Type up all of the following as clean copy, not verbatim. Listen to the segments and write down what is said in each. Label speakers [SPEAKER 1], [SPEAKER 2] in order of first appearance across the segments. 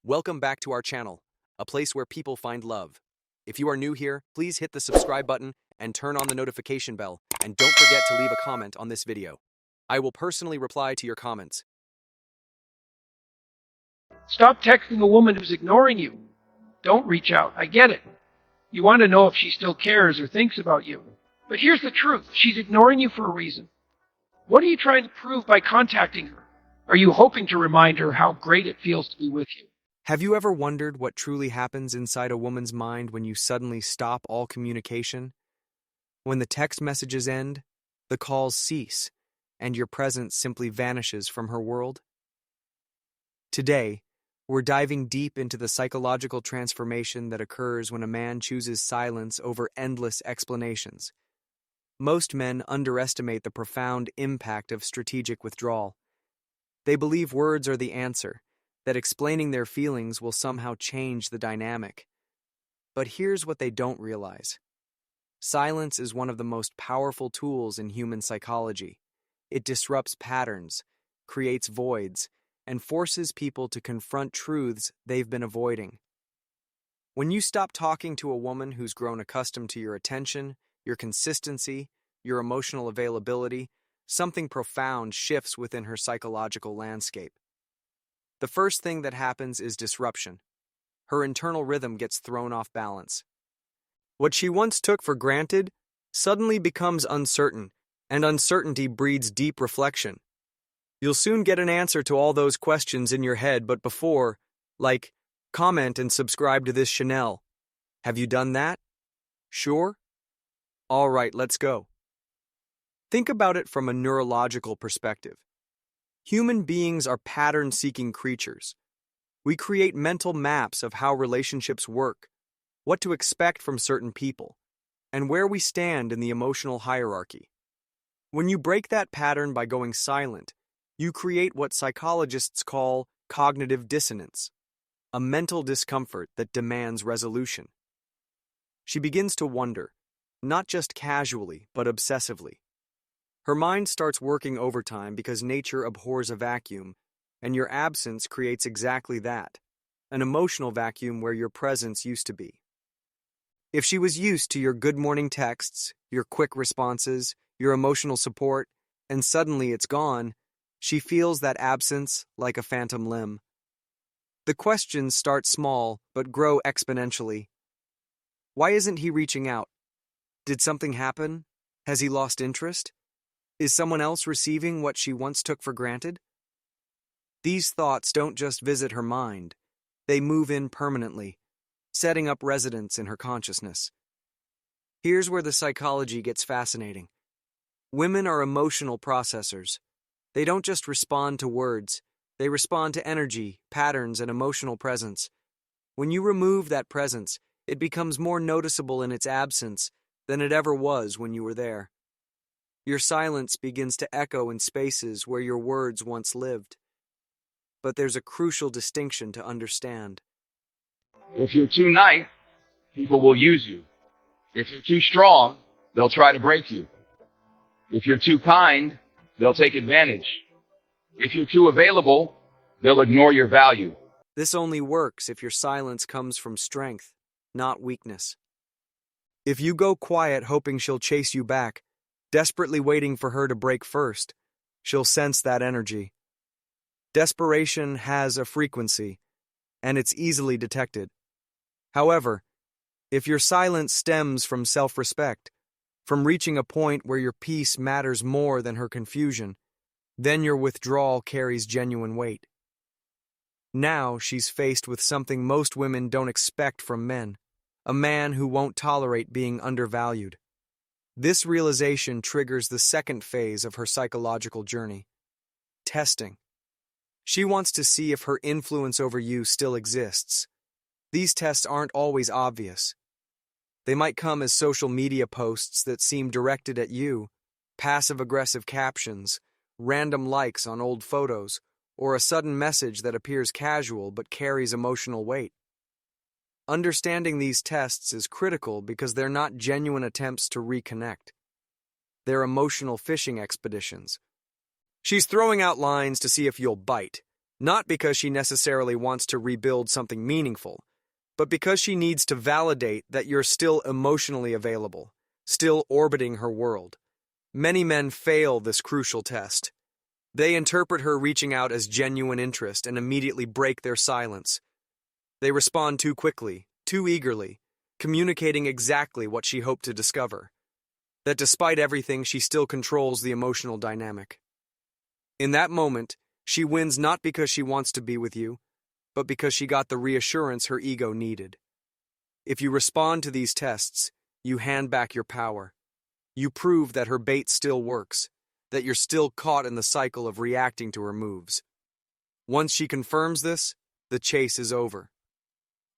[SPEAKER 1] Welcome back to our channel, a place where people find love. If you are new here, please hit the subscribe button and turn on the notification bell, and don't forget to leave a comment on this video. I will personally reply to your comments.
[SPEAKER 2] Stop texting a woman who's ignoring you. Don't reach out. I get it. You want to know if she still cares or thinks about you. But here's the truth. She's ignoring you for a reason. What are you trying to prove by contacting her? Are you hoping to remind her how great it feels to be with you?
[SPEAKER 1] Have you ever wondered what truly happens inside a woman's mind when you suddenly stop all communication? When the text messages end, the calls cease, and your presence simply vanishes from her world? Today, we're diving deep into the psychological transformation that occurs when a man chooses silence over endless explanations. Most men underestimate the profound impact of strategic withdrawal. They believe words are the answer, that explaining their feelings will somehow change the dynamic. But here's what they don't realize. Silence is one of the most powerful tools in human psychology. It disrupts patterns, creates voids, and forces people to confront truths they've been avoiding. When you stop talking to a woman who's grown accustomed to your attention, your consistency, your emotional availability, something profound shifts within her psychological landscape. The first thing that happens is disruption. Her internal rhythm gets thrown off balance. What she once took for granted suddenly becomes uncertain, and uncertainty breeds deep reflection. You'll soon get an answer to all those questions in your head, but before, like, comment and subscribe to this channel. Have you done that? Sure? All right, let's go. Think about it from a neurological perspective. Human beings are pattern-seeking creatures. We create mental maps of how relationships work, what to expect from certain people, and where we stand in the emotional hierarchy. When you break that pattern by going silent, you create what psychologists call cognitive dissonance, a mental discomfort that demands resolution. She begins to wonder, not just casually, but obsessively. Her mind starts working overtime because nature abhors a vacuum, and your absence creates exactly that, an emotional vacuum where your presence used to be. If she was used to your good morning texts, your quick responses, your emotional support, and suddenly it's gone, she feels that absence like a phantom limb. The questions start small but grow exponentially. Why isn't he reaching out? Did something happen? Has he lost interest? Is someone else receiving what she once took for granted? These thoughts don't just visit her mind. They move in permanently, setting up residence in her consciousness. Here's where the psychology gets fascinating. Women are emotional processors. They don't just respond to words. They respond to energy, patterns, and emotional presence. When you remove that presence, it becomes more noticeable in its absence than it ever was when you were there. Your silence begins to echo in spaces where your words once lived. But there's a crucial distinction to understand.
[SPEAKER 3] If you're too nice, people will use you. If you're too strong, they'll try to break you. If you're too kind, they'll take advantage. If you're too available, they'll ignore your value.
[SPEAKER 1] This only works if your silence comes from strength, not weakness. If you go quiet hoping she'll chase you back, desperately waiting for her to break first, she'll sense that energy. Desperation has a frequency, and it's easily detected. However, if your silence stems from self-respect, from reaching a point where your peace matters more than her confusion, then your withdrawal carries genuine weight. Now she's faced with something most women don't expect from men, a man who won't tolerate being undervalued. This realization triggers the second phase of her psychological journey, testing. She wants to see if her influence over you still exists. These tests aren't always obvious. They might come as social media posts that seem directed at you, passive-aggressive captions, random likes on old photos, or a sudden message that appears casual but carries emotional weight. Understanding these tests is critical because they're not genuine attempts to reconnect. They're emotional fishing expeditions. She's throwing out lines to see if you'll bite, Not because she necessarily wants to rebuild something meaningful, but because she needs to validate that you're still emotionally available, still orbiting her world. Many men fail this crucial test. They interpret her reaching out as genuine interest and immediately break their silence. They respond too quickly, too eagerly, communicating exactly what she hoped to discover. That despite everything, she still controls the emotional dynamic. In that moment, she wins not because she wants to be with you, but because she got the reassurance her ego needed. If you respond to these tests, you hand back your power. You prove that her bait still works, that you're still caught in the cycle of reacting to her moves. Once she confirms this, the chase is over.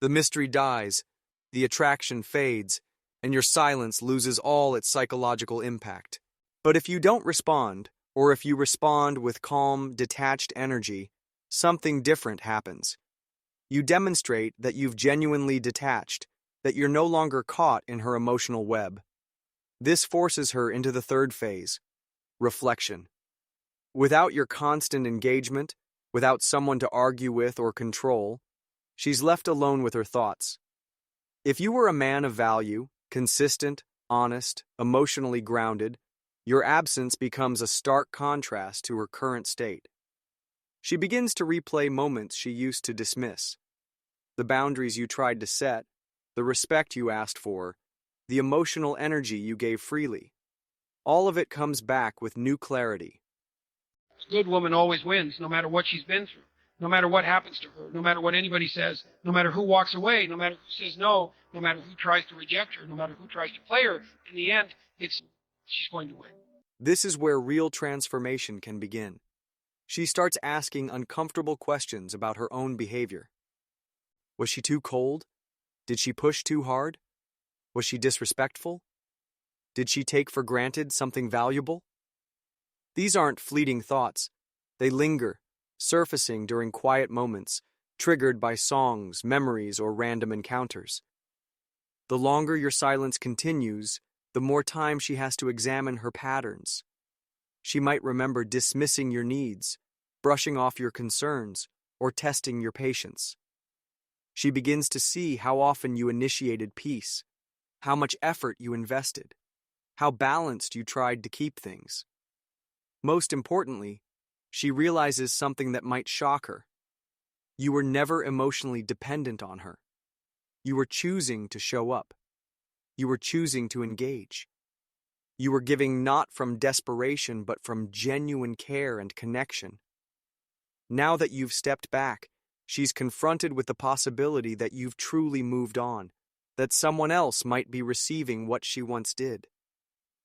[SPEAKER 1] The mystery dies, the attraction fades, and your silence loses all its psychological impact. But if you don't respond, or if you respond with calm, detached energy, something different happens. You demonstrate that you've genuinely detached, that you're no longer caught in her emotional web. This forces her into the third phase, reflection. Without your constant engagement, without someone to argue with or control, she's left alone with her thoughts. If you were a man of value, consistent, honest, emotionally grounded, your absence becomes a stark contrast to her current state. She begins to replay moments she used to dismiss. The boundaries you tried to set, the respect you asked for, the emotional energy you gave freely. All of it comes back with new clarity.
[SPEAKER 2] A good woman always wins, no matter what she's been through, no matter what happens to her, no matter what anybody says, no matter who walks away, no matter who says no, no matter who tries to reject her, no matter who tries to play her. In the end, she's going to win.
[SPEAKER 1] This is where real transformation can begin. She starts asking uncomfortable questions about her own behavior. Was she too cold? Did she push too hard? Was she disrespectful? Did she take for granted something valuable? These aren't fleeting thoughts. They linger, surfacing during quiet moments, triggered by songs, memories, or random encounters. The longer your silence continues, the more time she has to examine her patterns. She might remember dismissing your needs, brushing off your concerns, or testing your patience. She begins to see how often you initiated peace, how much effort you invested, how balanced you tried to keep things. Most importantly, she realizes something that might shock her. You were never emotionally dependent on her. You were choosing to show up. You were choosing to engage. You were giving not from desperation, but from genuine care and connection. Now that you've stepped back, she's confronted with the possibility that you've truly moved on, that someone else might be receiving what she once did.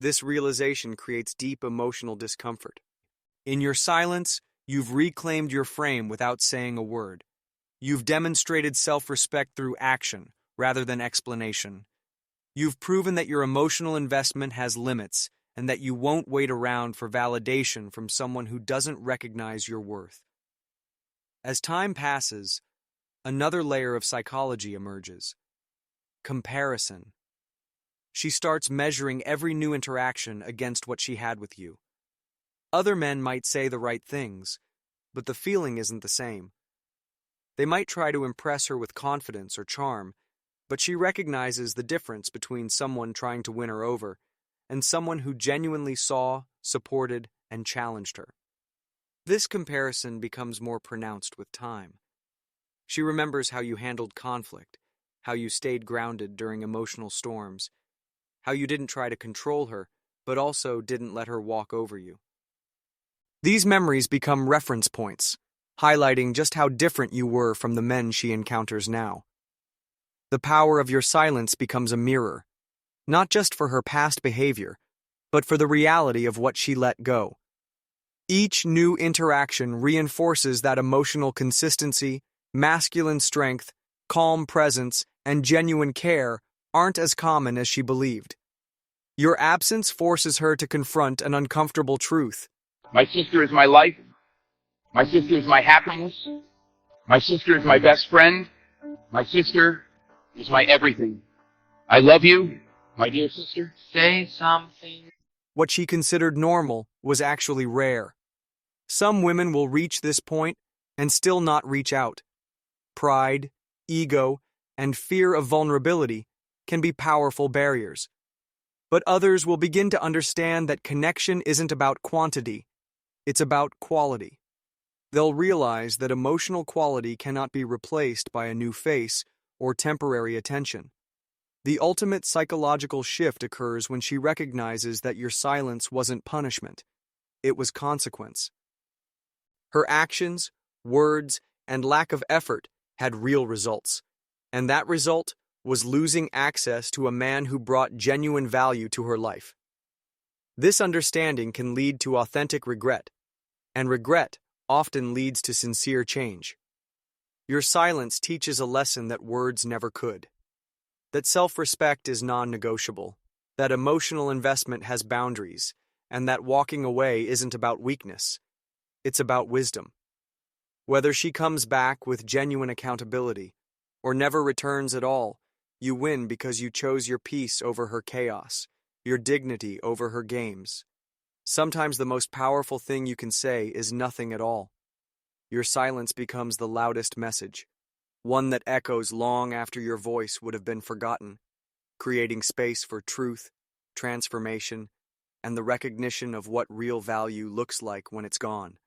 [SPEAKER 1] This realization creates deep emotional discomfort. In your silence, you've reclaimed your frame without saying a word. You've demonstrated self-respect through action, rather than explanation. You've proven that your emotional investment has limits, and that you won't wait around for validation from someone who doesn't recognize your worth. As time passes, another layer of psychology emerges. Comparison. She starts measuring every new interaction against what she had with you. Other men might say the right things, but the feeling isn't the same. They might try to impress her with confidence or charm, but she recognizes the difference between someone trying to win her over and someone who genuinely saw, supported, and challenged her. This comparison becomes more pronounced with time. She remembers how you handled conflict, how you stayed grounded during emotional storms, how you didn't try to control her, but also didn't let her walk over you. These memories become reference points, highlighting just how different you were from the men she encounters now. The power of your silence becomes a mirror, not just for her past behavior, but for the reality of what she let go. Each new interaction reinforces that emotional consistency, masculine strength, calm presence, and genuine care aren't as common as she believed. Your absence forces her to confront an uncomfortable truth.
[SPEAKER 3] My sister is my life. My sister is my happiness. My sister is my best friend. My sister is my everything. I love you, my dear sister.
[SPEAKER 2] Say something.
[SPEAKER 1] What she considered normal was actually rare. Some women will reach this point and still not reach out. Pride, ego, and fear of vulnerability can be powerful barriers. But others will begin to understand that connection isn't about quantity, it's about quality. They'll realize that emotional quality cannot be replaced by a new face or temporary attention. The ultimate psychological shift occurs when she recognizes that your silence wasn't punishment, it was consequence. Her actions, words, and lack of effort had real results, and that result was losing access to a man who brought genuine value to her life. This understanding can lead to authentic regret, and regret often leads to sincere change. Your silence teaches a lesson that words never could. That self-respect is non-negotiable, that emotional investment has boundaries, and that walking away isn't about weakness, it's about wisdom. Whether she comes back with genuine accountability or never returns at all, you win because you chose your peace over her chaos, your dignity over her games. Sometimes the most powerful thing you can say is nothing at all. Your silence becomes the loudest message, one that echoes long after your voice would have been forgotten, creating space for truth, transformation, and the recognition of what real value looks like when it's gone.